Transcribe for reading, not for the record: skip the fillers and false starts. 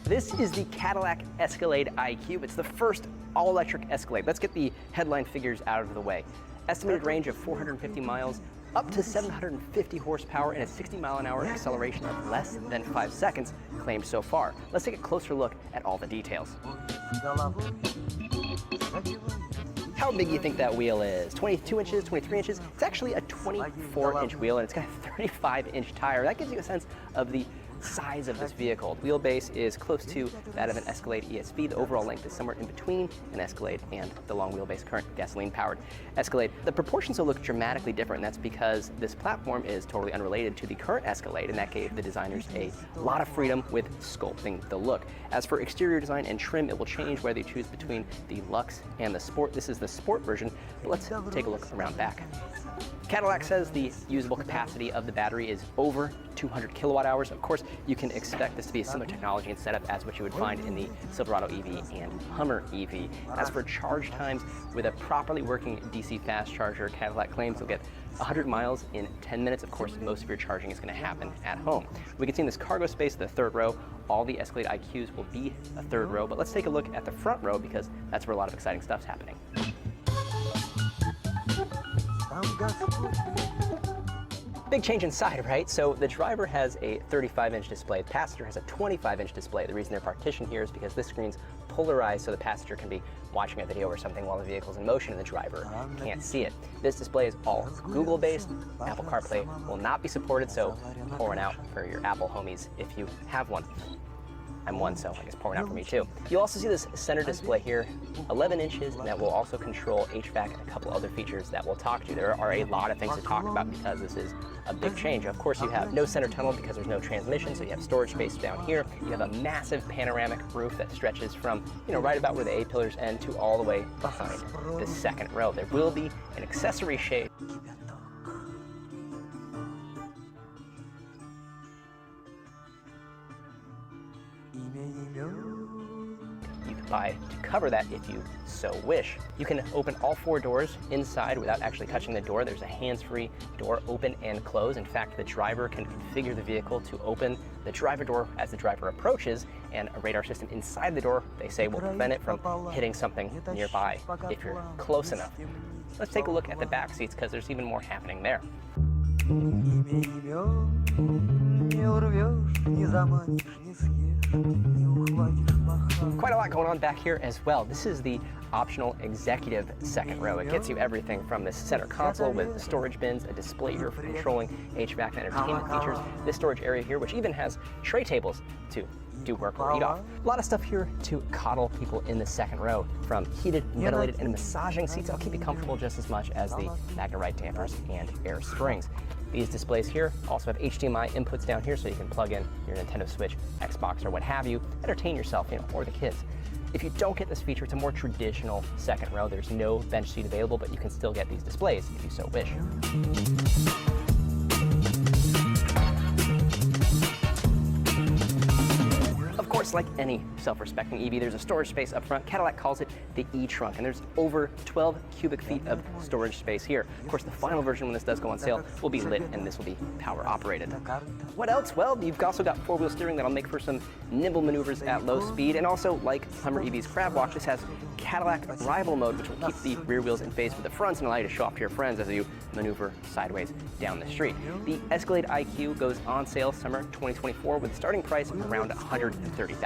This is the Cadillac Escalade IQ. It's the first all-electric Escalade. Let's get the headline figures out of the way. Estimated range of 450 miles, up to 750 horsepower, and a 60-mile-an-hour acceleration of less than 5 seconds claimed so far. Let's take a closer look at all the details. How big do you think that wheel is? 22 inches, 23 inches? It's actually a 24-inch wheel, and it's got a 35-inch tire. That gives you a sense of the size of this vehicle. Wheelbase is close to that of an Escalade ESV. The overall length is somewhere in between an Escalade and the long wheelbase current gasoline-powered Escalade. The proportions will look dramatically different, and that's because this platform is totally unrelated to the current Escalade, and that gave the designers a lot of freedom with sculpting the look. As for exterior design and trim, it will change whether you choose between the Luxe and the Sport. This is the Sport version, but let's take a look around back. Cadillac says the usable capacity of the battery is over 200 kilowatt hours. Of course, you can expect this to be a similar technology and setup as what you would find in the Silverado EV and Hummer EV. As for charge times, with a properly working DC fast charger, Cadillac claims you'll get 100 miles in 10 minutes. Of course, most of your charging is going to happen at home. We can see in this cargo space, the third row, all the Escalade IQs will be a third row, but let's take a look at the front row because that's where a lot of exciting stuff's happening. Big change inside, right? So the driver has a 35-inch display, the passenger has a 25-inch display. The reason they're partitioned here is because this screen's polarized so the passenger can be watching a video or something while the vehicle's in motion and the driver can't see it. This display is all Google-based. Apple CarPlay will not be supported, so pour one out for your Apple homies if you have one. I'm one, so I guess pour one out for me too. You'll also see this center display here, 11 inches, and that will also control HVAC and a couple other features that we'll talk to. There are a lot of things to talk about because this is a big change. Of course, you have no center tunnel because there's no transmission, so you have storage space down here. You have a massive panoramic roof that stretches from, right about where the A-pillars end to all the way behind the second row. There will be an accessory shade. You can buy to cover that if you so wish. You can open all 4 doors inside without actually touching the door. There's a hands-free door, open and close. In fact, the driver can configure the vehicle to open the driver door as the driver approaches, and a radar system inside the door, they say, will prevent it from hitting something nearby if you're close enough. Let's take a look at the back seats because there's even more happening there. Quite a lot going on back here as well. This is the optional executive second row. It gets you everything from this center console with storage bins, a display here for controlling HVAC and entertainment features, this storage area here, which even has tray tables to do work or eat off. A lot of stuff here to coddle people in the second row, from heated, ventilated, and massaging seats. I'll keep you comfortable just as much as the Magna dampers and air springs. These displays here also have HDMI inputs down here so you can plug in your Nintendo Switch, Xbox, or what have you, entertain yourself, or the kids. If you don't get this feature, it's a more traditional second row. There's no bench seat available, but you can still get these displays if you so wish. Of course, like any self-respecting EV, there's a storage space up front. Cadillac calls it the e-trunk, and there's over 12 cubic feet of storage space here. Of course, the final version, when this does go on sale, will be lit, and this will be power operated. What else? Well, you've also got 4-wheel steering that'll make for some nimble maneuvers at low speed, and also, like Hummer EV's Crab Walk, this has Cadillac Rival Mode, which will keep the rear wheels in phase with the fronts and allow you to show off to your friends as you maneuver sideways down the street. The Escalade IQ goes on sale summer 2024 with a starting price of around $130,000.